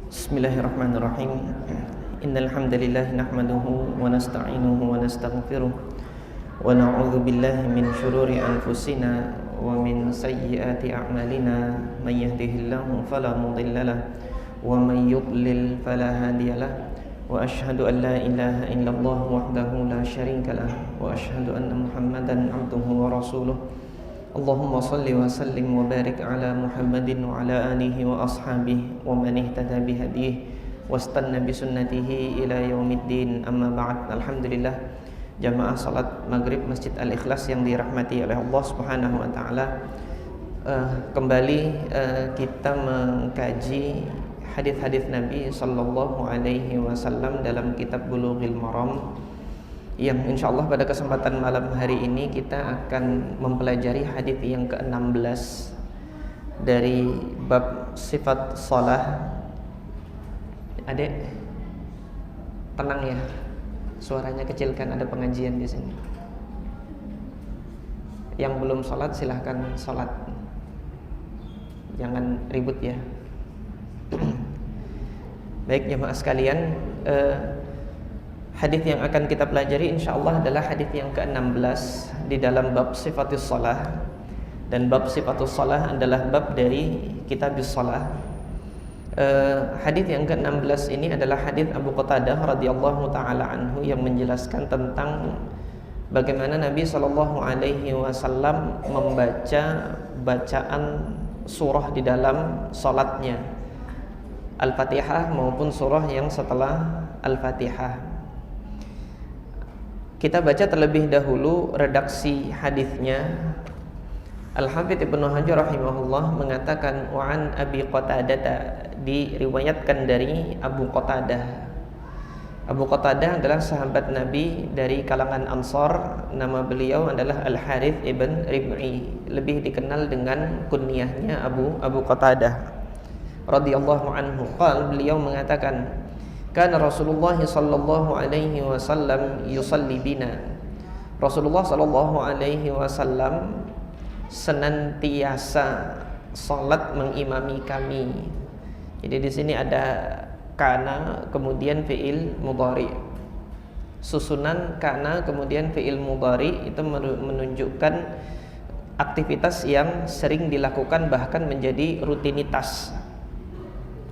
Bismillahirrahmanirrahim. Innal hamdalillah nahmaduhu wa nasta'inuhu wa nastaghfiruh wa na'udzu billahi min shururi anfusina wa min sayyiati a'malina. May yahdihillahu fala mudilla lahu wa may yudlil fala hadiyalah. Wa asyhadu an la ilaha illallah wahdahu la syarika lah wa asyhadu anna Muhammadan 'abduhu wa rasuluh. Allahumma salli wa sallim wa barik ala Muhammadin wa ala alihi wa ashabihi wa man ihtada bihadihi wastanna bi sunnatihi ila yaumiddin. Amma ba'd. Alhamdulillah, jamaah salat maghrib Masjid Al-Ikhlas yang dirahmati oleh Allah Subhanahu wa taala. Kembali kita mengkaji hadis-hadis Nabi sallallahu alaihi wasallam dalam kitab Bulughul Maram, yang insyaallah pada kesempatan malam hari ini kita akan mempelajari hadis yang ke-16 dari bab sifat shalah. Adek, tenang ya, suaranya kecilkan, ada pengajian di sini. Yang belum sholat silahkan sholat, jangan ribut ya. Baik jemaah sekalian, hadis yang akan kita pelajari insyaallah adalah hadis yang ke-16 di dalam bab sifatus shalah, dan bab sifatus shalah adalah bab dari kitabus shalah. Hadis yang ke-16 ini adalah hadis Abu Qatadah radhiyallahu taala anhu yang menjelaskan tentang bagaimana Nabi sallallahu alaihi wasallam membaca bacaan surah di dalam salatnya, Al-Fatihah maupun surah yang setelah Al-Fatihah. Kita baca terlebih dahulu redaksi hadisnya. Al-Hafidz Ibnu Hajar rahimahullah mengatakan wa an Abi Qatadah, diriwayatkan dari Abu Qatadah. Abu Qatadah adalah sahabat Nabi dari kalangan Ansar. Nama beliau adalah Al-Harits ibn Rib'i, lebih dikenal dengan kunyahnya Abu Qatadah radhiyallahu anhu. Beliau mengatakan, kana Rasulullah sallallahu alaihi wasallam yusalli bina. Rasulullah sallallahu alaihi wasallam senantiasa salat mengimami kami. Jadi di sini ada kana kemudian fiil mudhari. Susunan kana kemudian fiil mudhari itu menunjukkan aktivitas yang sering dilakukan, bahkan menjadi rutinitas.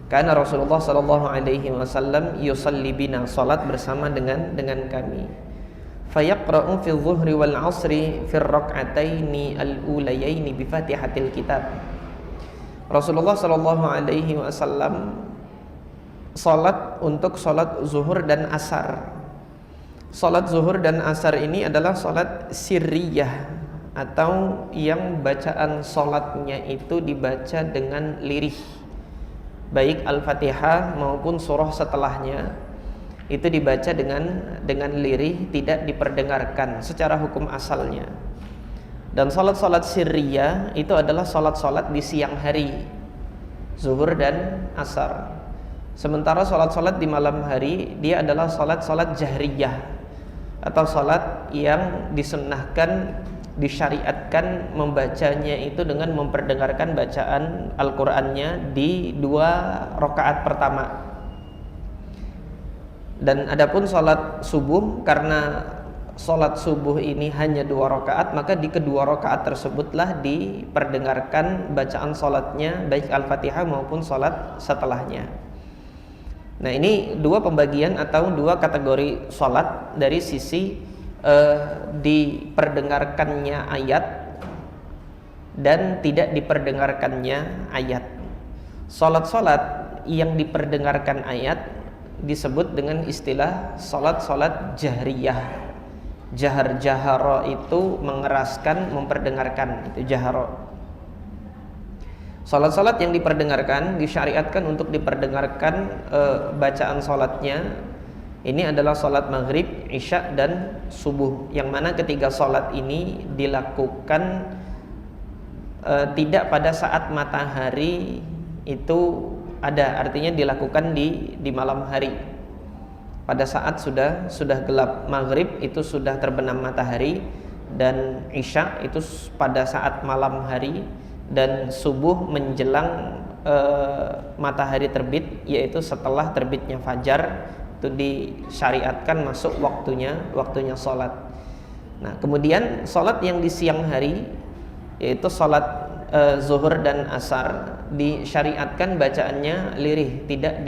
Karena Rasulullah sallallahu alaihi wasallam yusalli bina, salat bersama dengan kami. Fayaqra'u fi dhuhri wal 'asri fi rak'ataini al-ulayaini bi Fatihatil Kitab. Rasulullah sallallahu alaihi wasallam salat untuk salat zuhur dan asar. Salat zuhur dan asar ini adalah salat sirriyah, atau yang bacaan salatnya itu dibaca dengan lirih, baik Al-Fatihah maupun surah setelahnya itu dibaca dengan lirih, tidak diperdengarkan secara hukum asalnya. Dan salat-salat sirriyah itu adalah salat-salat di siang hari, zuhur dan asar. Sementara salat-salat di malam hari dia adalah salat-salat jahriyah, atau salat yang disunnahkan, disyariatkan membacanya itu dengan memperdengarkan bacaan Al-Qur'annya di 2 rakaat pertama. Dan adapun salat subuh, karena salat subuh ini hanya 2 rakaat, maka di kedua rakaat tersebutlah diperdengarkan bacaan salatnya, baik Al-Fatihah maupun salat setelahnya. Nah, ini 2 pembagian atau 2 kategori salat dari sisi diperdengarkannya ayat dan tidak diperdengarkannya ayat. Salat-salat yang diperdengarkan ayat disebut dengan istilah salat-salat jahriyah. Jahar itu mengeraskan, memperdengarkan, itu jahar. Salat-salat yang diperdengarkan disyariatkan untuk diperdengarkan bacaan salatnya. Ini adalah salat maghrib, isya, dan subuh, yang mana ketiga salat ini dilakukan tidak pada saat matahari itu ada, artinya dilakukan di malam hari. Pada saat sudah gelap. Maghrib itu sudah terbenam matahari, dan isya itu pada saat malam hari, dan subuh menjelang matahari terbit, yaitu setelah terbitnya fajar, itu disyariatkan masuk waktunya sholat. Nah, kemudian sholat yang di siang hari, yaitu sholat zuhur dan asar, disyariatkan bacaannya lirih, tidak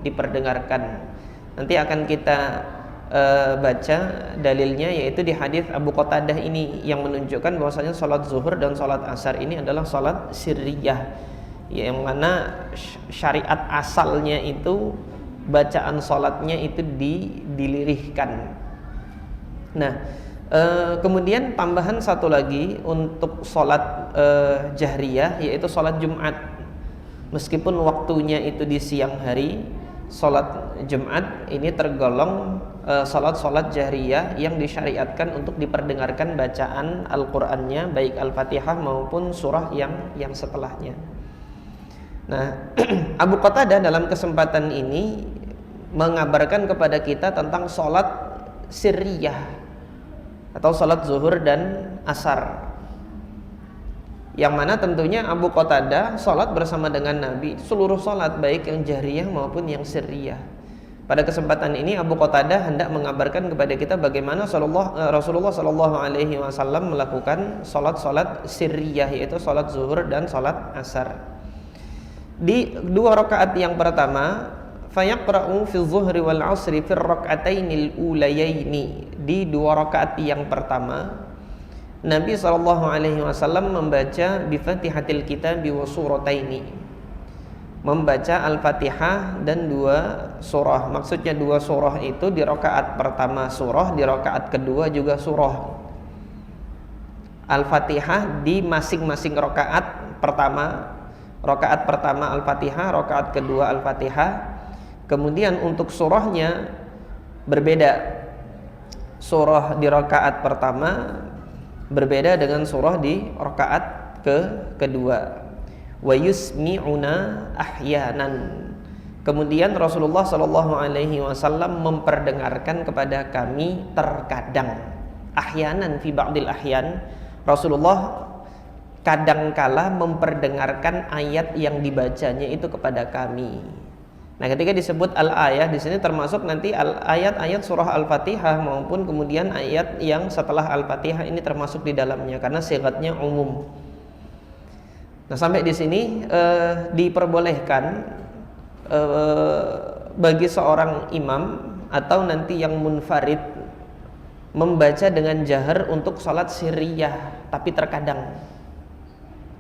diperdengarkan. Nanti akan kita baca dalilnya, yaitu di hadis Abu Qatadah ini yang menunjukkan bahwasanya sholat zuhur dan sholat asar ini adalah sholat sirriyah, yang mana syariat asalnya itu bacaan sholatnya itu dilirihkan. Nah, kemudian tambahan satu lagi untuk sholat jahriyah, yaitu sholat Jumat. Meskipun waktunya itu di siang hari, sholat Jumat ini tergolong sholat jahriyah yang disyariatkan untuk diperdengarkan bacaan Al-Qur'annya, baik Al-Fatihah maupun surah yang setelahnya. Nah, Abu Qatadah dalam kesempatan ini mengabarkan kepada kita tentang sholat sirriyah atau sholat zuhur dan asar, yang mana tentunya Abu Qatadah sholat bersama dengan Nabi, seluruh sholat baik yang jahriyah maupun yang sirriyah. Pada kesempatan ini Abu Qatadah hendak mengabarkan kepada kita bagaimana Rasulullah SAW melakukan sholat sirriyah, yaitu sholat zuhur dan sholat asar. Di dua rakaat yang pertama, fayaqra'u fi zuhri wal asri fi rak'atainil ulayaini. Di dua rakaat yang pertama, Nabi SAW membaca bi Fatihatil Kitabi wa surataini, membaca Al-Fatihah dan dua surah. Maksudnya dua surah itu di rakaat pertama surah, di rakaat kedua juga surah. Al-Fatihah di masing-masing rakaat pertama. Rakaat pertama Al-Fatihah, rakaat kedua Al-Fatihah. Kemudian untuk surahnya berbeda. Surah di rakaat pertama berbeda dengan surah di rakaat kedua. Wa yusmi'una ahyanan. Kemudian Rasulullah SAW memperdengarkan kepada kami terkadang. Ahyanan fi ba'dil ahyan. Rasulullah kadangkala memperdengarkan ayat yang dibacanya itu kepada kami. Nah, ketika disebut al-ayah di sini termasuk nanti ayat-ayat surah Al-Fatihah maupun kemudian ayat yang setelah Al-Fatihah ini termasuk di dalamnya karena sigatnya umum. Nah, sampai di sini diperbolehkan bagi seorang imam atau nanti yang munfarid membaca dengan jahar untuk sholat sirriyah, tapi terkadang.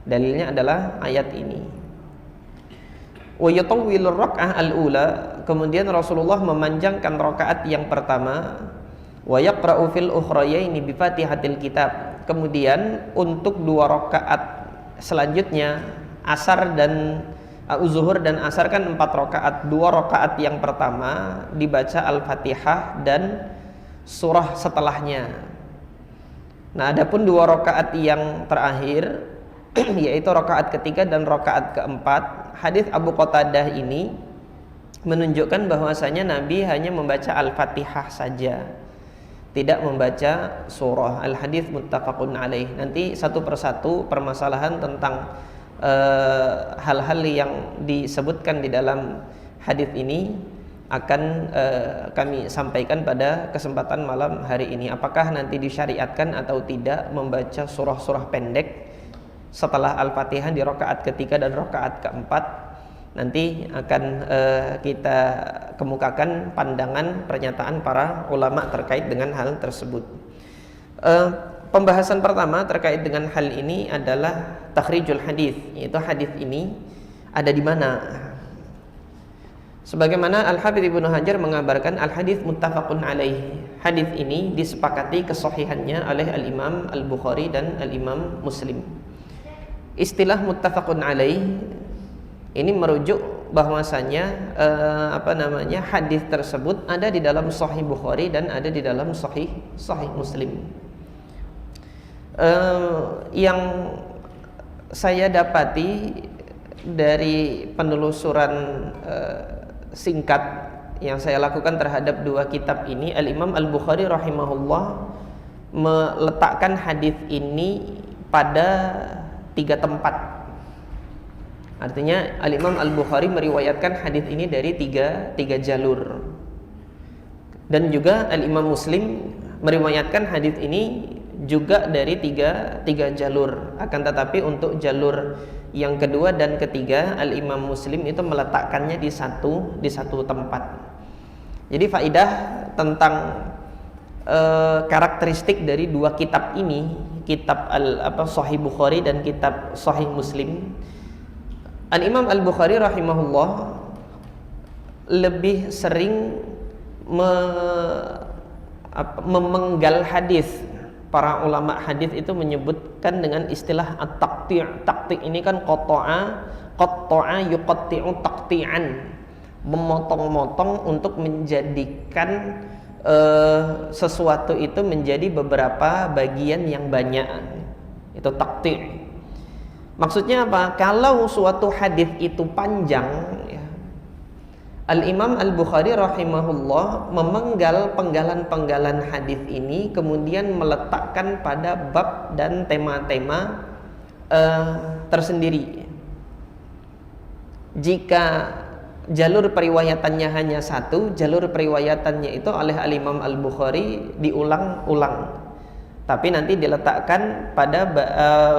Dalilnya adalah ayat ini. Wa yatawwilur rak'ah al-ula, kemudian Rasulullah memanjangkan rakaat yang pertama. Wa yaqra'u fil ukhrayaini bi Fatihatil Kitab. Kemudian untuk dua rakaat selanjutnya, asar dan zuhur dan asar kan 4 rakaat. Dua rakaat yang pertama dibaca Al-Fatihah dan surah setelahnya. Nah, adapun dua rakaat yang terakhir yaitu rakaat ketiga dan rakaat keempat, hadis Abu Qatadah ini menunjukkan bahwasanya Nabi hanya membaca Al-Fatihah saja, tidak membaca surah. Al-hadis muttafaqun alaih. Nanti satu persatu permasalahan tentang hal-hal yang disebutkan di dalam hadis ini akan kami sampaikan pada kesempatan malam hari ini. Apakah nanti disyariatkan atau tidak membaca surah-surah pendek setelah Al-Fatihah di rakaat ketiga dan rakaat keempat? Nanti akan kita kemukakan pandangan pernyataan para ulama terkait dengan hal tersebut. Pembahasan pertama terkait dengan hal ini adalah takhrijul hadis, yaitu hadis ini ada di mana. Sebagaimana Al-Hafidz Ibnu Hajar mengabarkan al-hadis muttafaqun alaih. Hadis ini disepakati kesahihannya oleh Al-Imam Al-Bukhari dan Al-Imam Muslim. Istilah muttafaqun alaih ini merujuk bahwasanya hadis tersebut ada di dalam Sahih Bukhari dan ada di dalam Sahih Muslim. Yang saya dapati dari penelusuran singkat yang saya lakukan terhadap dua kitab ini, Al-Imam Al-Bukhari rahimahullah meletakkan hadis ini pada 3 tempat. Artinya Al-Imam Al-Bukhari meriwayatkan hadis ini dari tiga jalur. Dan juga Al-Imam Muslim meriwayatkan hadis ini juga dari tiga jalur. Akan tetapi untuk jalur yang kedua dan ketiga, Al-Imam Muslim itu meletakkannya di satu tempat. Jadi faidah tentang karakteristik dari dua kitab ini, kitab Sahih Bukhari dan kitab Sahih Muslim. Al-Imam Al-Bukhari rahimahullah lebih sering memenggal hadis. Para ulama hadis itu menyebutkan dengan istilah at-taqti'. Taqti' ini kan qatta'a yuqatti'u taqti'an, memotong-motong untuk menjadikan sesuatu itu menjadi beberapa bagian yang banyak. Itu taqti'. Maksudnya apa? Kalau suatu hadis itu panjang, ya, Al-Imam Al-Bukhari rahimahullah memenggal penggalan-penggalan hadis ini, kemudian meletakkan pada bab dan tema-tema tersendiri. Jika jalur periwayatannya hanya satu, jalur periwayatannya itu oleh Al-Imam Al-Bukhari diulang-ulang. Tapi nanti diletakkan pada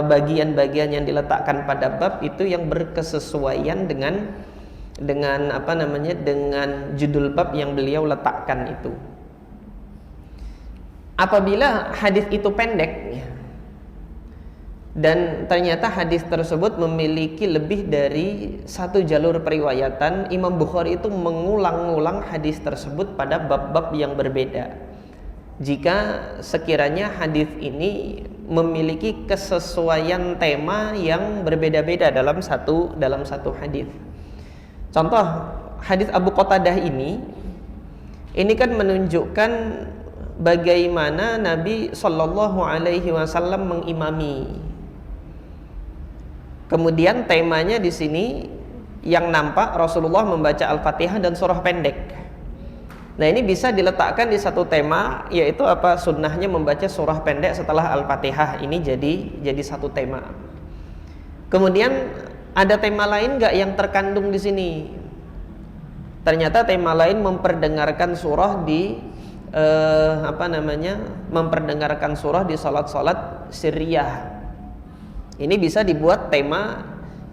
bagian-bagian yang diletakkan pada bab itu yang berkesesuaian dengan judul bab yang beliau letakkan itu. Apabila hadis itu pendek dan ternyata hadis tersebut memiliki lebih dari satu jalur periwayatan, Imam Bukhari itu mengulang-ulang hadis tersebut pada bab-bab yang berbeda. Jika sekiranya hadis ini memiliki kesesuaian tema yang berbeda-beda dalam satu hadis. Contoh hadis Abu Qatadah ini kan menunjukkan bagaimana Nabi Shallallahu Alaihi Wasallam mengimami. Kemudian temanya di sini yang nampak Rasulullah membaca Al-Fatihah dan surah pendek. Nah, ini bisa diletakkan di satu tema, yaitu apa? Sunnahnya membaca surah pendek setelah Al-Fatihah. Ini jadi satu tema. Kemudian ada tema lain nggak yang terkandung di sini? Ternyata tema lain memperdengarkan surah memperdengarkan surah di salat-salat sirriyah. Ini bisa dibuat tema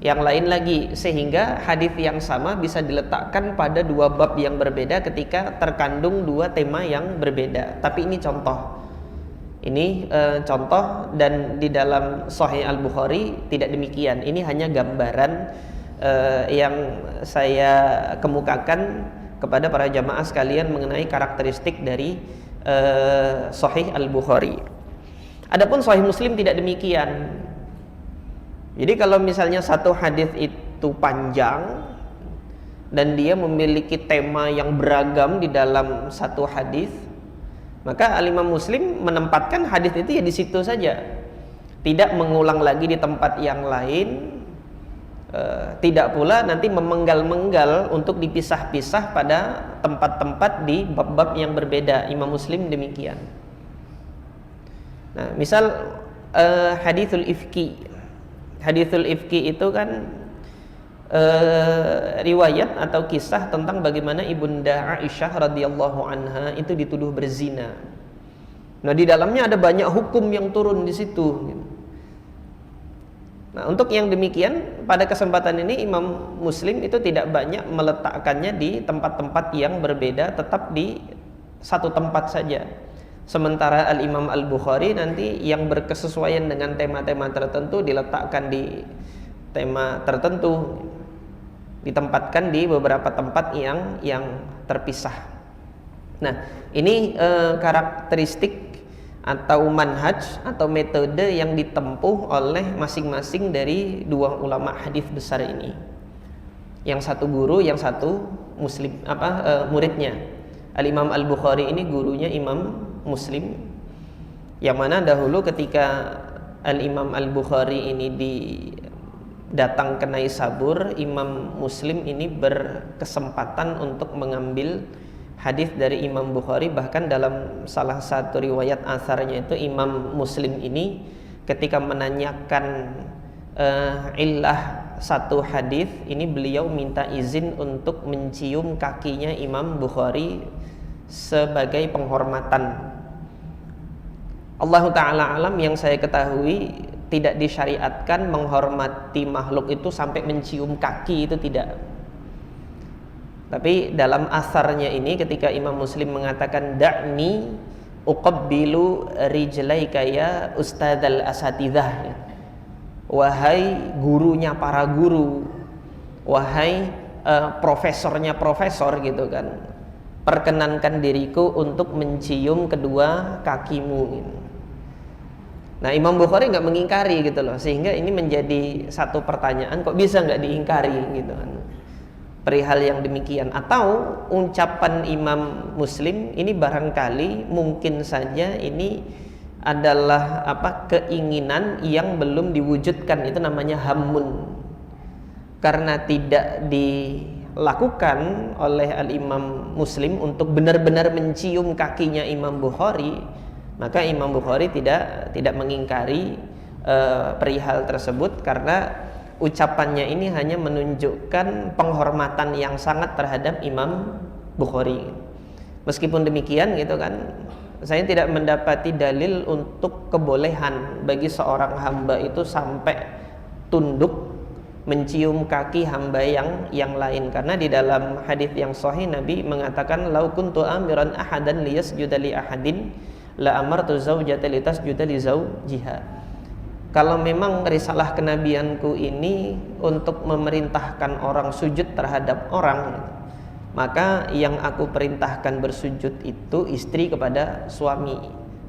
yang lain lagi, sehingga hadis yang sama bisa diletakkan pada dua bab yang berbeda ketika terkandung dua tema yang berbeda. Tapi ini contoh. Ini contoh, dan di dalam Sahih Al-Bukhari tidak demikian. Ini hanya gambaran yang saya kemukakan kepada para jamaah sekalian mengenai karakteristik dari Sahih Al-Bukhari. Adapun Sahih Muslim tidak demikian. Jadi kalau misalnya satu hadis itu panjang dan dia memiliki tema yang beragam di dalam satu hadis, maka Al-Imam Muslim menempatkan hadis itu ya di situ saja, tidak mengulang lagi di tempat yang lain, tidak pula nanti memenggal-menggal untuk dipisah-pisah pada tempat-tempat di bab-bab yang berbeda. Imam Muslim demikian. Nah, misal haditsul ifki. Haditsul ifki itu kan riwayat atau kisah tentang bagaimana Ibunda Aisyah radhiyallahu anha itu dituduh berzina. Nah, di dalamnya ada banyak hukum yang turun di situ. Nah, untuk yang demikian pada kesempatan ini Imam Muslim itu tidak banyak meletakkannya di tempat-tempat yang berbeda, tetap di satu tempat saja. Sementara Al-Imam Al-Bukhari nanti yang berkesesuaian dengan tema-tema tertentu diletakkan di tema tertentu, ditempatkan di beberapa tempat yang terpisah. Nah, ini karakteristik atau manhaj atau metode yang ditempuh oleh masing-masing dari dua ulama hadis besar ini. Yang satu guru, yang satu muridnya. Al-Imam Al-Bukhari ini gurunya Imam Muslim, yang mana dahulu ketika Al-Imam Al-Bukhari ini datang ke Naisabur, Imam Muslim ini berkesempatan untuk mengambil hadis dari Imam Bukhari. Bahkan dalam salah satu riwayat asarnya itu Imam Muslim ini ketika menanyakan illah satu hadis ini beliau minta izin untuk mencium kakinya Imam Bukhari sebagai penghormatan. Allah Ta'ala alam, yang saya ketahui tidak disyariatkan menghormati makhluk itu sampai mencium kaki, itu tidak. Tapi dalam asarnya ini ketika Imam Muslim mengatakan da'ni uqabbilu rijlaika ya ustadzal asatidzah, wahai gurunya para guru, wahai profesornya profesor gitu kan, perkenankan diriku untuk mencium kedua kakimu. Nah, Imam Bukhari nggak mengingkari gitu loh, sehingga ini menjadi satu pertanyaan, kok bisa nggak diingkari gitu kan perihal yang demikian. Atau ucapan Imam Muslim ini barangkali mungkin saja ini adalah keinginan yang belum diwujudkan, itu namanya hammun. Karena tidak dilakukan oleh Al-Imam Muslim untuk benar-benar mencium kakinya Imam Bukhari, maka Imam Bukhari tidak mengingkari perihal tersebut, karena ucapannya ini hanya menunjukkan penghormatan yang sangat terhadap Imam Bukhari. Meskipun demikian gitu kan, saya tidak mendapati dalil untuk kebolehan bagi seorang hamba itu sampai tunduk mencium kaki hamba yang lain. Karena di dalam hadis yang sahih Nabi mengatakan, lau kuntu amiran ahadan liyasjuda li ahadin la amartu zaujata litasjuda li zaujiha. Kalau memang risalah kenabianku ini untuk memerintahkan orang sujud terhadap orang, maka yang aku perintahkan bersujud itu istri kepada suami.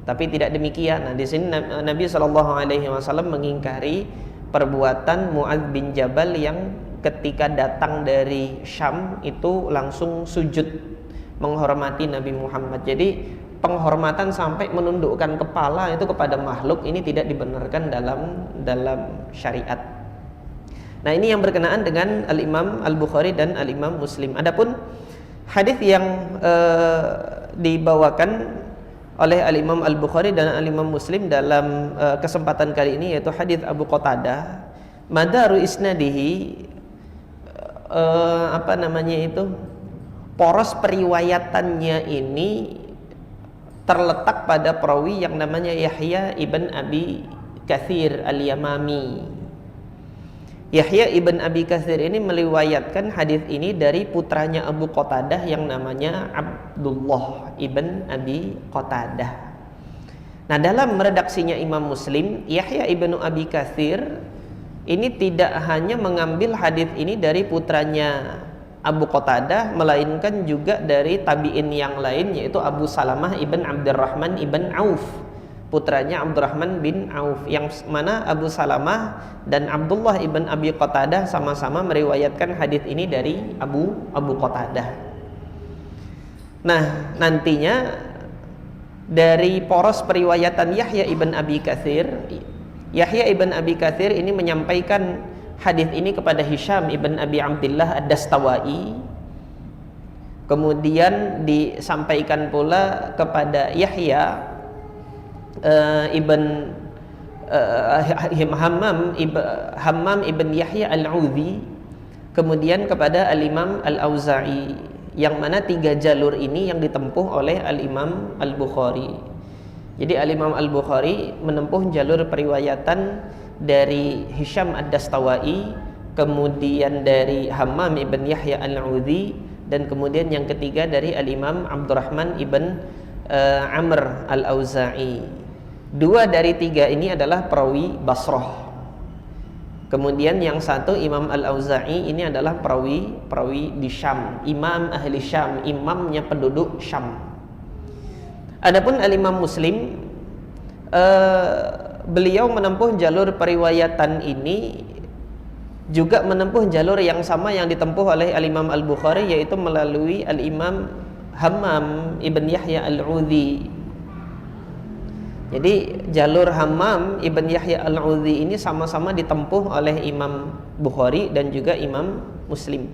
Tapi tidak demikian. Nah, di sini Nabi SAW mengingkari perbuatan Mu'adz bin Jabal yang ketika datang dari Syam itu langsung sujud menghormati Nabi Muhammad. Jadi penghormatan sampai menundukkan kepala itu kepada makhluk ini tidak dibenarkan dalam syariat. Nah, ini yang berkenaan dengan Al-Imam Al-Bukhari dan Al-Imam Muslim. Adapun hadis yang dibawakan oleh Al-Imam Al-Bukhari dan Al-Imam Muslim dalam kesempatan kali ini, yaitu hadis Abu Qatadah, madaru isnadihi, poros periwayatannya ini terletak pada perawi yang namanya Yahya ibn Abi Katsir al-Yamami. Yahya ibn Abi Katsir ini meriwayatkan hadis ini dari putranya Abu Qatadah yang namanya Abdullah ibn Abi Qatadah. Nah, dalam redaksinya Imam Muslim, Yahya ibn Abi Katsir ini tidak hanya mengambil hadis ini dari putranya Abu Qatadah, melainkan juga dari tabi'in yang lain, yaitu Abu Salamah ibn Abdurrahman ibn Auf, putranya Abdurrahman bin Auf, yang mana Abu Salamah dan Abdullah ibn Abi Qatadah sama-sama meriwayatkan hadis ini dari Abu Qatadah. Nah, nantinya dari poros periwayatan Yahya ibn Abi Katsir, Yahya ibn Abi Katsir ini menyampaikan hadis ini kepada Hisham ibn Abi Abdillah Ad-Dastawai, kemudian disampaikan pula kepada Yahya ibn Hammam ibn Yahya Al-Audhi, kemudian kepada Al-Imam Al-Auza'i, yang mana tiga jalur ini yang ditempuh oleh Al-Imam Al-Bukhari. Jadi Al-Imam Al-Bukhari menempuh jalur periwayatan dari Hisham Ad-Dastawai, kemudian dari Hammam ibn Yahya Al-Audhi, dan kemudian yang ketiga dari Al-Imam Abdurrahman ibn Amr Al-Auza'i. Dua dari tiga ini adalah perawi Basrah. Kemudian yang satu Imam Al-Auza'i ini adalah perawi di Syam, imam ahli Syam, imamnya penduduk Syam. Adapun Al-Imam Muslim, beliau menempuh jalur periwayatan ini juga menempuh jalur yang sama yang ditempuh oleh Al-Imam Al-Bukhari, yaitu melalui Al-Imam Hammam ibn Yahya Al-Audhi. Jadi jalur Hammam ibn Yahya Al-Audhi ini sama-sama ditempuh oleh Imam Bukhari dan juga Imam Muslim.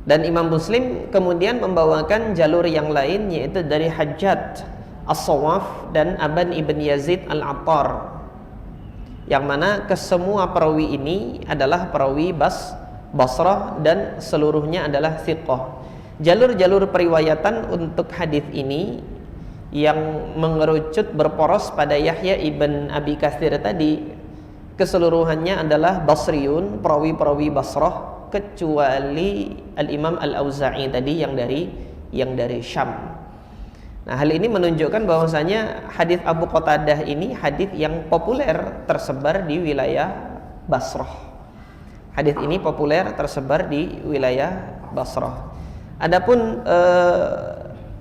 Dan Imam Muslim kemudian membawakan jalur yang lain, yaitu dari Hajjaj As-Sawaf dan Aban ibn Yazid Al-Attar. yang mana kesemua perawi ini adalah perawi Basrah dan seluruhnya adalah thiqah. Jalur-jalur periwayatan untuk hadis ini yang mengerucut berporos pada Yahya ibn Abi Katsir tadi keseluruhannya adalah Basriyun, perawi-perawi Basrah, kecuali Al-Imam Al-Auza'i tadi yang dari Syam. Nah, hal ini menunjukkan bahwasanya hadis Abu Qatadah ini hadis yang populer tersebar di wilayah Basrah. Hadis ini populer tersebar di wilayah Basrah. Adapun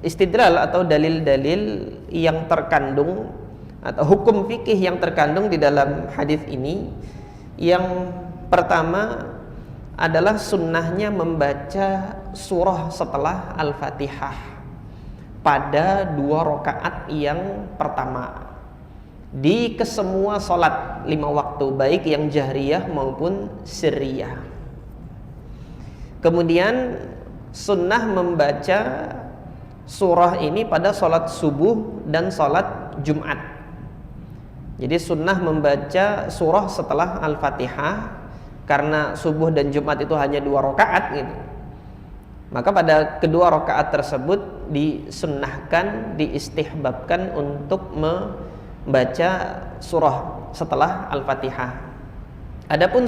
istidlal atau dalil-dalil yang terkandung atau hukum fikih yang terkandung di dalam hadis ini, yang pertama adalah sunnahnya membaca surah setelah Al-Fatihah pada 2 rakaat yang pertama di kesemua sholat 5 waktu, baik yang jahriyah maupun sirriyah. Kemudian sunnah membaca surah ini pada sholat subuh dan sholat Jumat. Jadi sunnah membaca surah setelah Al-Fatihah karena subuh dan Jumat itu hanya 2 rakaat gitu. Maka pada kedua rakaat tersebut disunnahkan, diistihbabkan untuk membaca surah setelah Al-Fatihah. Adapun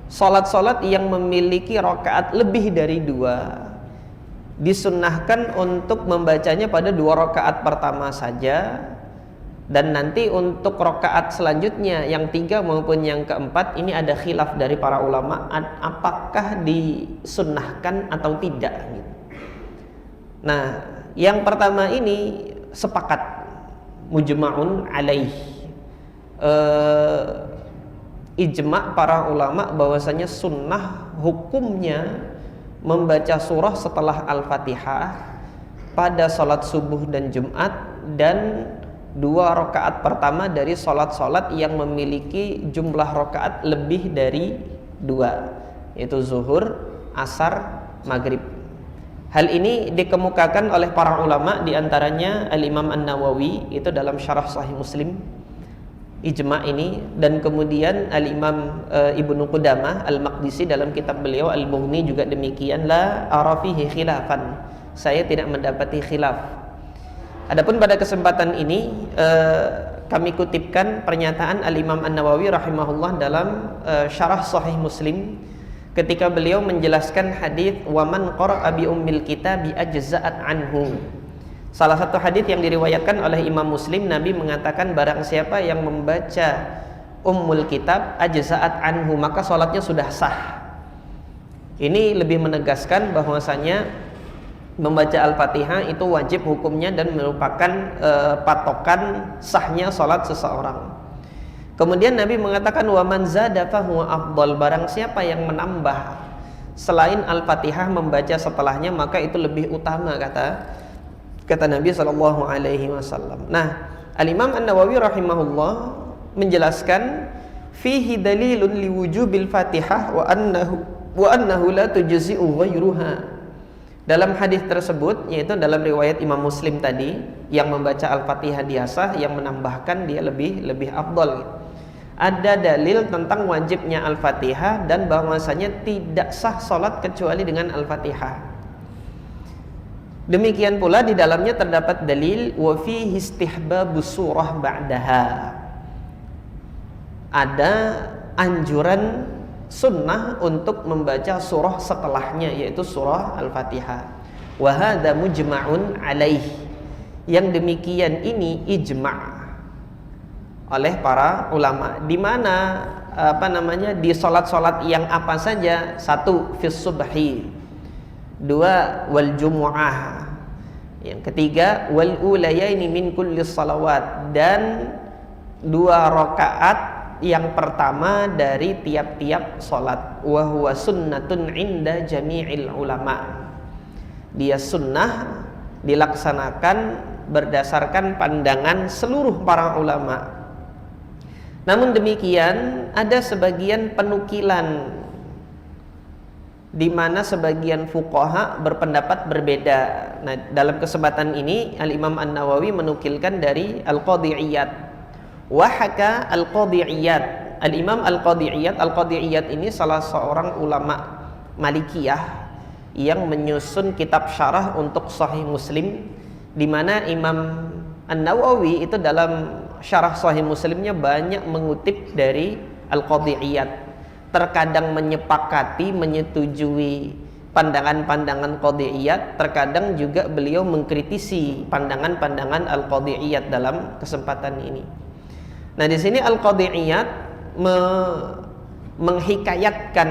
sholat-sholat yang memiliki rakaat lebih dari 2 disunnahkan untuk membacanya pada 2 rakaat pertama saja, dan nanti untuk rakaat selanjutnya yang 3 maupun yang keempat ini ada khilaf dari para ulama apakah disunnahkan atau tidak. Nah, yang pertama ini sepakat mujma'un alaih, ijma' para ulama bahwasanya sunnah hukumnya membaca surah setelah Al-Fatihah pada salat subuh dan Jumat dan 2 rakaat pertama dari salat-salat yang memiliki jumlah rakaat lebih dari 2, yaitu zuhur, asar, maghrib. Hal ini dikemukakan oleh para ulama, diantaranya Al-Imam An-Nawawi itu dalam syarah Sahih Muslim ijma' ini, dan kemudian Al-Imam Ibnu Qudamah Al-Maqdisi dalam kitab beliau Al-Mughni juga demikian, la ara fihi khilafan, saya tidak mendapati khilaf. Adapun pada kesempatan ini kami kutipkan pernyataan Al-Imam An-Nawawi rahimahullah dalam syarah Sahih Muslim ketika beliau menjelaskan hadis wa man qara'a bi ummil kitabi ajza'at anhu. Salah satu hadis yang diriwayatkan oleh Imam Muslim, Nabi mengatakan barang siapa yang membaca ummul kitab ajza'at anhu, maka salatnya sudah sah. Ini lebih menegaskan bahwasanya membaca Al-Fatihah itu wajib hukumnya dan merupakan patokan sahnya salat seseorang. Kemudian Nabi mengatakan wa man zada fahuwa afdal, barang siapa yang menambah selain Al-Fatihah membaca setelahnya maka itu lebih utama, kata Nabi sallallahu alaihi wasallam. Nah, Al-Imam An-Nawawi rahimahullah menjelaskan fihi dalilun liwujubil Fatihah wa annahu la tujzi'u ghairuha. Dalam hadis tersebut, yaitu dalam riwayat Imam Muslim tadi, yang membaca Al-Fatihah dia sah, yang menambahkan dia lebih afdal. Ada dalil tentang wajibnya Al-Fatihah dan bahwasanya tidak sah salat kecuali dengan Al-Fatihah. Demikian pula di dalamnya terdapat dalil wa fihi istihbabus surah ba'daha. Ada anjuran sunnah untuk membaca surah setelahnya, yaitu surah Al-Fatihah. Wa hadza mujma'un alaih. Yang demikian ini ijma' oleh para ulama. Di mana di salat-salat yang apa saja? 1 fis subhi, 2 wal jumu'ah, yang ketiga wal ulayaini min kulli salawat, dan 2 rakaat yang pertama dari tiap-tiap salat. Wa huwa sunnatun inda jami'il ulama. Dia sunnah dilaksanakan berdasarkan pandangan seluruh para ulama. Namun demikian ada sebagian penukilan di mana sebagian fuqaha berpendapat berbeda. Nah, dalam kesempatan ini Al-Imam An-Nawawi menukilkan dari Al-Qadhi Iyad Wahaka Al-Qadhi Iyad. Al-Imam Al-Qadhi Iyad ini salah seorang ulama Malikiyah yang menyusun kitab syarah untuk Sahih Muslim, di mana Imam An-Nawawi itu dalam syarah Sahih Muslimnya banyak mengutip dari Al-Qadhi Iyad. Terkadang menyepakati, menyetujui pandangan-pandangan Qadhi Iyad, terkadang juga beliau mengkritisi pandangan-pandangan Al-Qadhi Iyad dalam kesempatan ini. Nah, di sini Al-Qadhi Iyad menghikayatkan,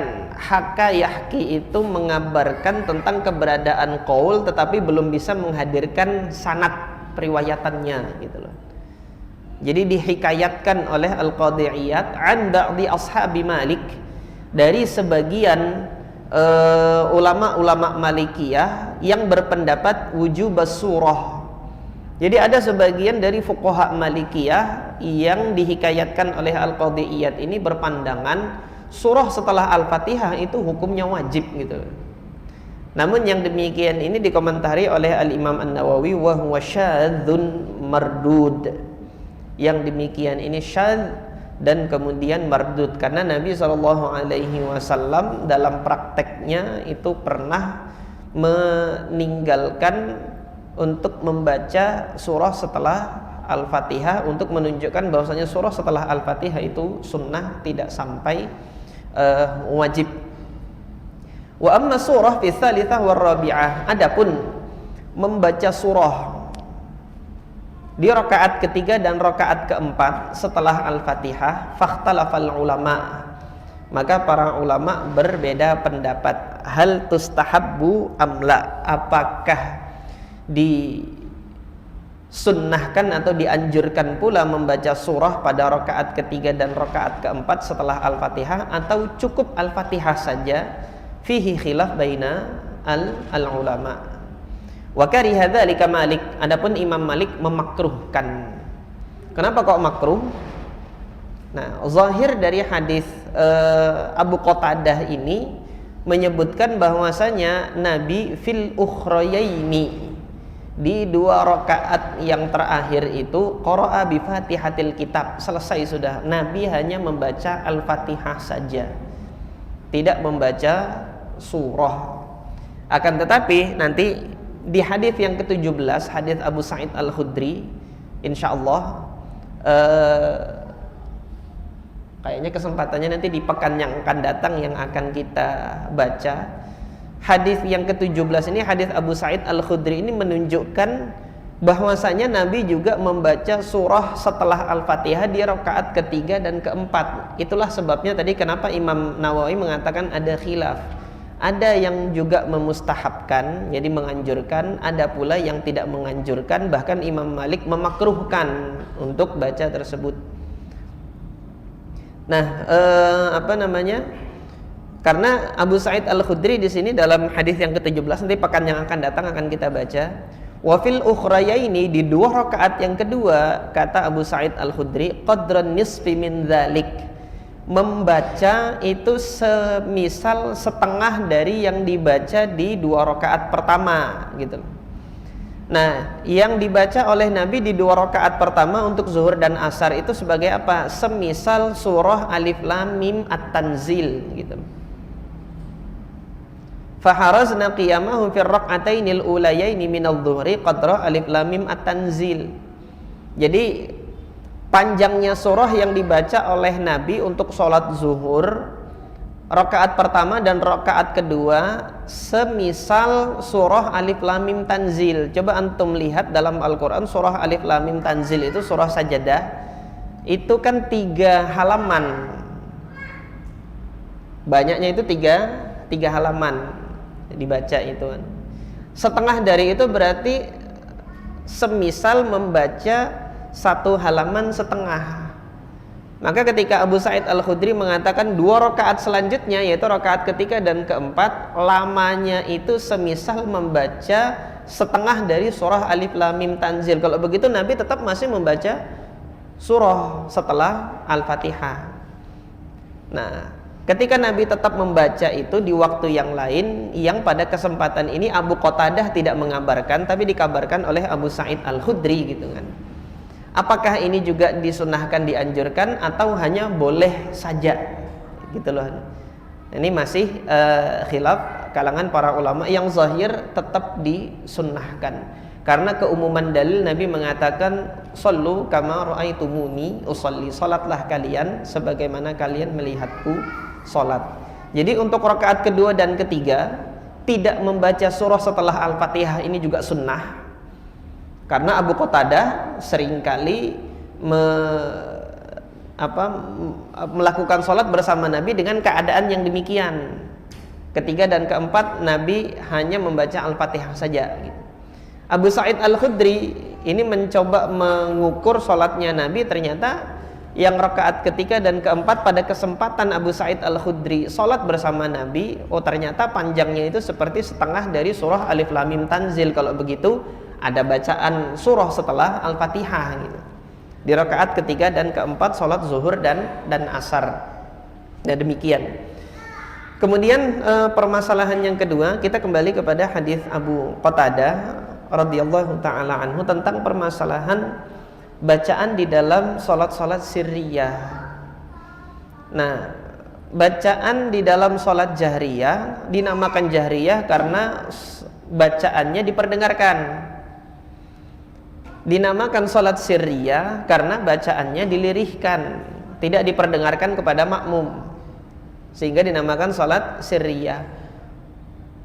yahki itu mengabarkan tentang keberadaan qaul tetapi belum bisa menghadirkan sanad periwayatannya gitu loh. Jadi dihikayatkan oleh Al-Qadhi Iyad an ba'di ashabi Malik, dari sebagian ulama-ulama Malikiyah yang berpendapat wujub surah. Jadi ada sebagian dari fuqaha Malikiyah yang dihikayatkan oleh Al-Qadhi Iyad ini berpandangan surah setelah Al-Fatihah itu hukumnya wajib gitu. Namun yang demikian ini dikomentari oleh Al-Imam An-Nawawi wa huwa syadzun mardud. Yang demikian ini syadz dan kemudian mardud, karena Nabi SAW dalam prakteknya itu pernah meninggalkan untuk membaca surah setelah Al-Fatihah, untuk menunjukkan bahwasanya surah setelah Al-Fatihah itu sunnah, tidak sampai wajib. Wa amma surah fi tsalitsah war rabi'ah, adapun membaca surah di rakaat ketiga dan rakaat keempat setelah Al-Fatihah, fakhtalafal ulama, maka para ulama berbeda pendapat. Hal tustahabbu amla, apakah disunnahkan atau dianjurkan pula membaca surah pada rakaat ketiga dan rakaat keempat setelah Al-Fatihah, atau cukup Al-Fatihah saja? Fihi khilaf baina al-ulama. Wa kariha dzalika Malik, adapun Imam Malik memakruhkan. Kenapa kok makruh? Nah, zahir dari hadis Abu Qatadah ini menyebutkan bahwasanya Nabi fil ukhrayaini, di dua rakaat yang terakhir itu qara'a bi Fatihatil Kitab, selesai sudah. Nabi hanya membaca Al-Fatihah saja, tidak membaca surah. Akan tetapi nanti di hadis yang ke-17, hadis Abu Sa'id Al-Khudri, insyaallah kayaknya kesempatannya nanti di pekan yang akan datang yang akan kita baca. Hadis yang ke-17 ini, hadis Abu Sa'id Al-Khudri ini menunjukkan bahwasanya Nabi juga membaca surah setelah Al-Fatihah di rakaat ketiga dan keempat. Itulah sebabnya tadi kenapa Imam Nawawi mengatakan ada khilaf. Ada yang juga memustahabkan, jadi menganjurkan, ada pula yang tidak menganjurkan, bahkan Imam Malik memakruhkan untuk baca tersebut. Nah, karena Abu Sa'id Al-Khudri di sini dalam hadis yang ke-17, nanti pekan yang akan datang akan kita baca. Wa fil ukhrayaini, di dua rakaat yang kedua, kata Abu Sa'id Al-Khudri, qadran nisfi min dzalik, membaca itu semisal setengah dari yang dibaca di dua rakaat pertama gitu. Nah, yang dibaca oleh Nabi di dua rakaat pertama untuk zuhur dan asar itu sebagai apa? Semisal surah Alif Lam Mim At-Tanzil gitu. Faharazna qiyamahu fi rak'atainil ulayaini minadh-dhuhri qadra Alif Lam Mim At-Tanzil. Jadi panjangnya surah yang dibaca oleh Nabi untuk sholat zuhur rakaat pertama dan rakaat kedua semisal surah Alif Lam Mim Tanzil. Coba antum lihat dalam Al-Quran, surah Alif Lam Mim Tanzil itu surah Sajadah, itu kan 3 halaman, banyaknya itu 3 halaman dibaca itu kan. Setengah dari itu berarti semisal membaca 1 halaman setengah. Maka ketika Abu Sa'id Al-Khudri mengatakan 2 rakaat selanjutnya, yaitu rakaat ketiga dan keempat, lamanya itu semisal membaca setengah dari surah Alif Lam Mim Tanzil. Kalau begitu Nabi tetap masih membaca surah setelah Al-Fatihah. Nah, ketika Nabi tetap membaca itu di waktu yang lain, yang pada kesempatan ini Abu Qatadah tidak mengabarkan, tapi dikabarkan oleh Abu Sa'id Al-Khudri gitu kan. Apakah ini juga disunahkan, dianjurkan, atau hanya boleh saja? Gitu loh. Ini masih khilaf kalangan para ulama. Yang zahir tetap disunnahkan, karena keumuman dalil Nabi mengatakan sallu kama ra'aitumuni usolli, salatlah kalian sebagaimana kalian melihatku salat. Jadi untuk rakaat kedua dan ketiga tidak membaca surah setelah Al-Fatihah ini juga sunnah. Karena Abu Qatadah seringkali melakukan sholat bersama Nabi dengan keadaan yang demikian. Ketiga dan keempat Nabi hanya membaca Al-Fatihah saja. Abu Sa'id Al-Khudri ini mencoba mengukur sholatnya Nabi, ternyata yang rakaat ketiga dan keempat pada kesempatan Abu Sa'id Al-Khudri sholat bersama Nabi, oh ternyata panjangnya itu seperti setengah dari surah Alif Lam Mim Tanzil. Kalau begitu ada bacaan surah setelah Al-Fatihah gitu. Di rakaat ketiga dan keempat sholat zuhur dan asar. Nah demikian. Kemudian permasalahan yang kedua, kita kembali kepada hadis Abu Qatadah radhiyallahu taala anhu tentang permasalahan bacaan di dalam sholat-sholat sirriyah. Nah, bacaan di dalam sholat jahriyah dinamakan jahriyah karena bacaannya diperdengarkan. Dinamakan sholat sirriyah karena bacaannya dilirihkan, tidak diperdengarkan kepada makmum, sehingga dinamakan sholat sirriyah.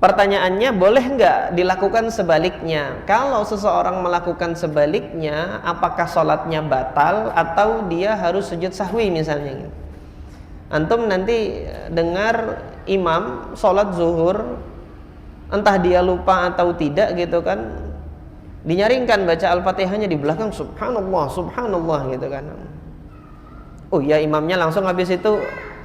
Pertanyaannya, boleh nggak dilakukan sebaliknya? Kalau seseorang melakukan sebaliknya, apakah sholatnya batal atau dia harus sujud sahwi misalnya? Antum nanti dengar imam sholat zuhur, entah dia lupa atau tidak gitu kan, dinyaringkan baca Al-Fatihahnya di belakang, subhanallah, subhanallah gitu kan. Oh ya, imamnya langsung habis itu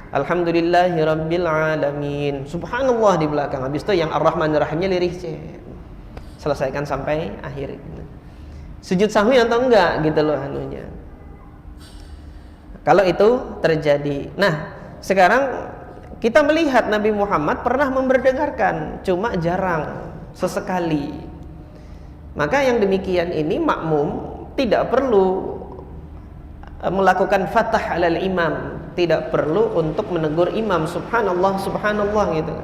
alhamdulillahirabbil alamin, subhanallah di belakang. Habis itu yang Ar-Rahmanir-Rahimnya lirih, selesaikan sampai akhir gitu. Sujud sahwi atau enggak gitu loh anunya. Kalau itu terjadi. Nah, sekarang kita melihat Nabi Muhammad pernah memperdengarkan, cuma jarang, sesekali. Maka yang demikian ini makmum tidak perlu melakukan fatah alal imam, tidak perlu untuk menegur imam subhanallah subhanallah gitu.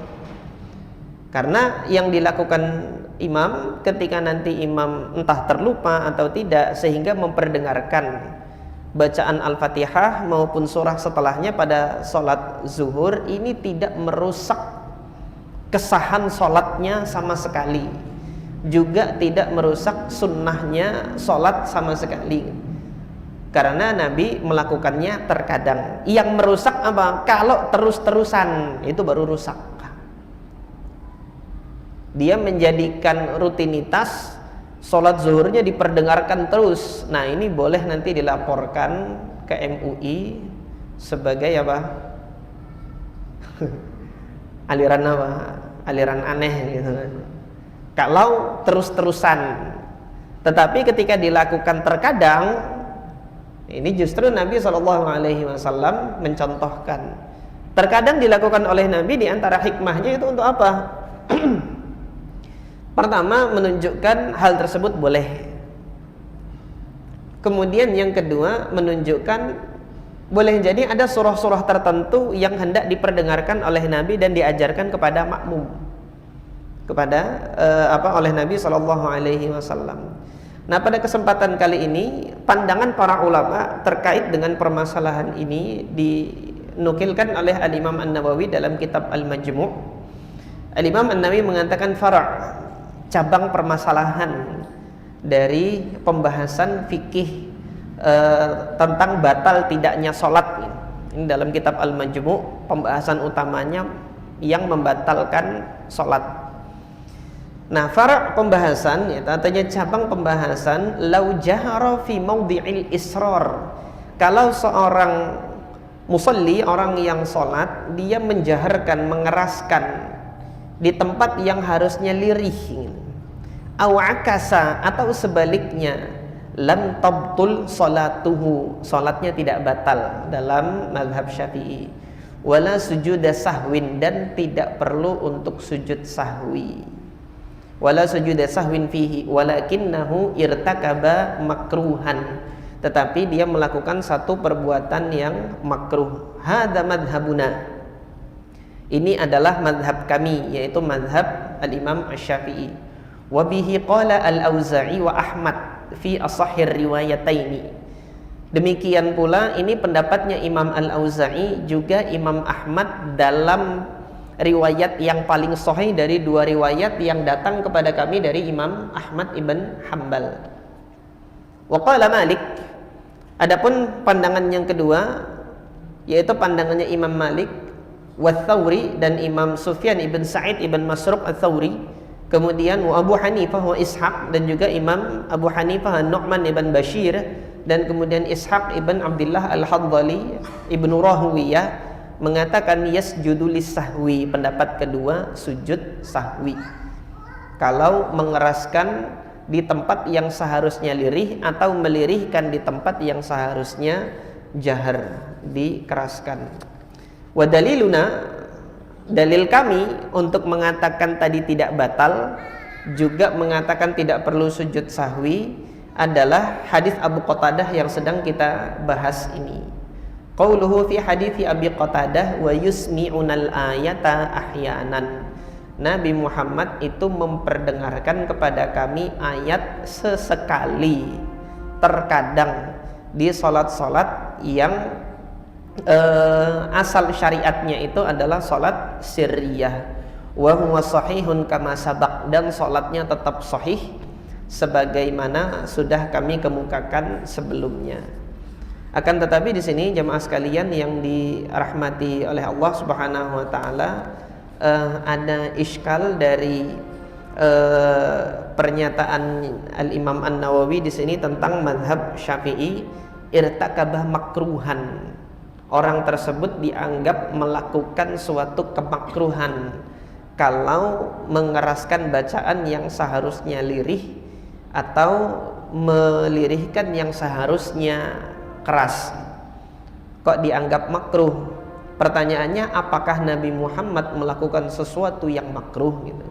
Karena yang dilakukan imam ketika nanti imam entah terlupa atau tidak sehingga memperdengarkan bacaan Al-Fatihah maupun surah setelahnya pada sholat zuhur, ini tidak merusak kesahan sholatnya sama sekali, juga tidak merusak sunnahnya sholat sama sekali. Karena Nabi melakukannya terkadang. Yang merusak apa? Kalau terus-terusan, itu baru rusak. Dia menjadikan rutinitas sholat zuhurnya diperdengarkan terus. Nah ini boleh nanti dilaporkan ke MUI sebagai apa? Aliran apa? Aliran aneh gitu kan. Kalau terus-terusan. Tetapi ketika dilakukan terkadang, ini justru Nabi SAW mencontohkan. Terkadang dilakukan oleh Nabi, di antara hikmahnya itu untuk apa? Pertama, menunjukkan hal tersebut boleh. Kemudian yang kedua, menunjukkan boleh jadi ada surah-surah tertentu yang hendak diperdengarkan oleh Nabi dan diajarkan kepada makmum, oleh Nabi SAW. Nah, pada kesempatan kali ini pandangan para ulama terkait dengan permasalahan ini dinukilkan oleh Al-Imam An-Nawawi dalam kitab Al-Majmu'. Al-Imam An-Nawawi mengatakan fara', cabang permasalahan dari pembahasan fikih tentang batal tidaknya sholat. Ini dalam kitab Al-Majmu', pembahasan utamanya yang membatalkan sholat. Nah, fara' pembahasan, artinya cabang pembahasan, lau jahara fi maudhi'il israr. Kalau seorang musalli, orang yang sholat, dia menjaharkan, mengeraskan di tempat yang harusnya lirih, aw akasa, atau sebaliknya, lam tabtul salatuhu, salatnya tidak batal dalam mazhab Syafi'i. Wala sujuda sahwin, dan tidak perlu untuk sujud sahwi. Wala sujuda sahwin fihi walakinnahu irtakaba makruhan, tetapi dia melakukan satu perbuatan yang makruh. Hadza madhabuna, ini adalah madhab kami, yaitu madhab al-Imam Asy-Syafi'i. Wa bihi qala al-Auza'i wa Ahmad fi ashahhir riwayataini. Demikian pula ini pendapatnya Imam Al-Auza'i juga Imam Ahmad dalam riwayat yang paling sahih dari dua riwayat yang datang kepada kami dari Imam Ahmad ibn Hanbal. Wa qala Malik, adapun pandangan yang kedua yaitu pandangannya Imam Malik wa Tsawri dan Imam Sufyan ibn Sa'id ibn Masruq Ats-Tsawri, kemudian wa Abu Hanifah wa Ishaq dan juga Imam Abu Hanifah An-Nu'man ibn Bashir, dan kemudian Ishaq ibn Abdullah Al-Hadzali ibn Rahwiyah mengatakan yasjudu lis-sahwi, pendapat kedua sujud sahwi kalau mengeraskan di tempat yang seharusnya lirih atau melirihkan di tempat yang seharusnya jahar, dikeraskan. Wa daliluna, dalil kami untuk mengatakan tadi tidak batal, juga mengatakan tidak perlu sujud sahwi adalah hadis Abu Qatadah yang sedang kita bahas ini. Qauluhu fi hadithi Abi Qatadah wa yusmi'unal ayata ahyanan. Nabi Muhammad itu memperdengarkan kepada kami ayat sesekali, terkadang di salat-salat yang asal syariatnya itu adalah salat sirriyah. Wa huwa sahihun kama sabaq, dan salatnya tetap sahih sebagaimana sudah kami kemukakan sebelumnya. Akan tetapi di sini jemaah sekalian yang dirahmati oleh Allah Subhanahu wa taala, ada iskal dari pernyataan Al-Imam An-Nawawi di sini tentang mazhab Syafi'i, irtakabah makruhan. Orang tersebut dianggap melakukan suatu kemakruhan kalau mengeraskan bacaan yang seharusnya lirih atau melirihkan yang seharusnya keras. Kok dianggap makruh? Pertanyaannya, apakah Nabi Muhammad melakukan sesuatu yang makruh gitu?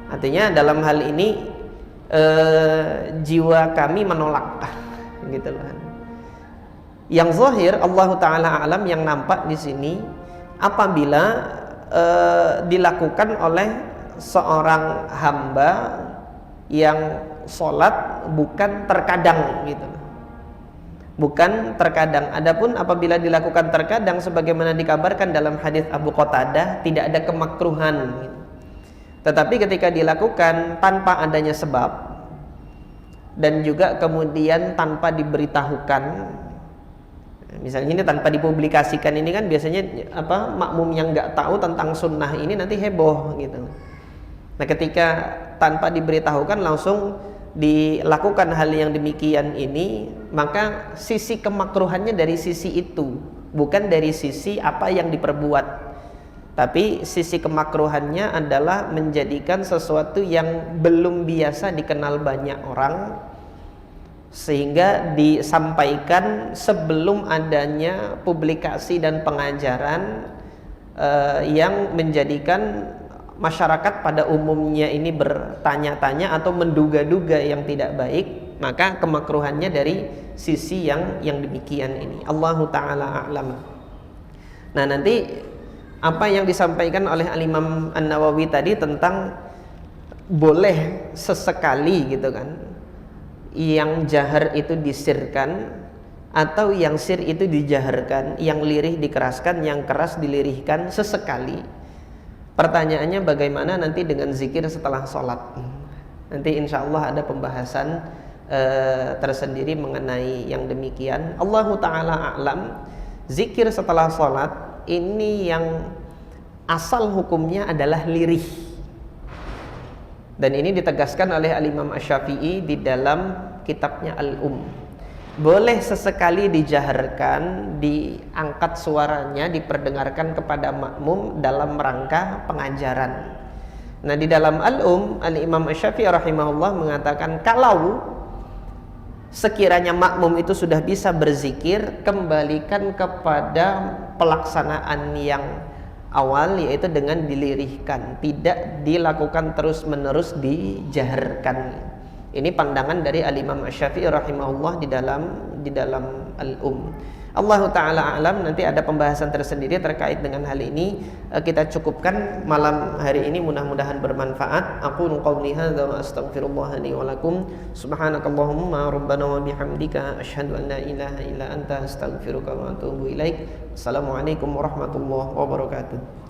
Artinya dalam hal ini jiwa kami menolak gitu loh. Yang zahir Allah Ta'ala alam, yang nampak di sini apabila dilakukan oleh seorang hamba yang sholat bukan terkadang gitu, bukan terkadang. Adapun apabila dilakukan terkadang sebagaimana dikabarkan dalam hadis Abu Qatadah, tidak ada kemakruhan gitu. Tetapi ketika dilakukan tanpa adanya sebab dan juga kemudian tanpa diberitahukan, misalnya ini tanpa dipublikasikan, ini kan biasanya makmum yang nggak tahu tentang sunnah ini nanti heboh gitu. Nah, ketika tanpa diberitahukan langsung dilakukan hal yang demikian ini, maka sisi kemakruhannya dari sisi itu, bukan dari sisi apa yang diperbuat. Tapi sisi kemakruhannya adalah menjadikan sesuatu yang belum biasa dikenal banyak orang, sehingga disampaikan sebelum adanya publikasi dan pengajaran yang menjadikan masyarakat pada umumnya ini bertanya-tanya atau menduga-duga yang tidak baik. Maka kemakruhannya dari sisi yang demikian ini. Allahu Ta'ala a'lam. Nah, nanti apa yang disampaikan oleh Al-Imam An-Nawawi tadi tentang boleh sesekali gitu kan, yang jahar itu disirkan atau yang sir itu dijaharkan, yang lirih dikeraskan, yang keras dilirihkan sesekali. Pertanyaannya bagaimana nanti dengan zikir setelah sholat? Nanti insya Allah ada pembahasan tersendiri mengenai yang demikian. Allahu Ta'ala a'lam. Zikir setelah sholat ini yang asal hukumnya adalah lirih, dan ini ditegaskan oleh Al-Imam Asy-Syafi'i di dalam kitabnya Al-Um. Boleh sesekali dijaharkan, diangkat suaranya, diperdengarkan kepada makmum dalam rangka pengajaran. Nah, di dalam Al-Um, Al-Imam Asy-Syafi'i rahimahullah mengatakan kalau sekiranya makmum itu sudah bisa berzikir, kembalikan kepada pelaksanaan yang awal, yaitu dengan dilirihkan, tidak dilakukan terus-menerus dijaharkan. Ini pandangan dari Al-Imam Asy-Syafi'i rahimahullah di dalam Allah Ta'ala alam. Nanti ada pembahasan tersendiri terkait dengan hal ini. Kita cukupkan malam hari ini, mudah-mudahan bermanfaat. Aqulu qawli hadza wa astaghfirullah li wa lakum. Subhanakallahumma rabbana wa bihamdika asyhadu an la ilaha illa anta astaghfiruka wa atubu ilaik. Assalamualaikum warahmatullahi wabarakatuh.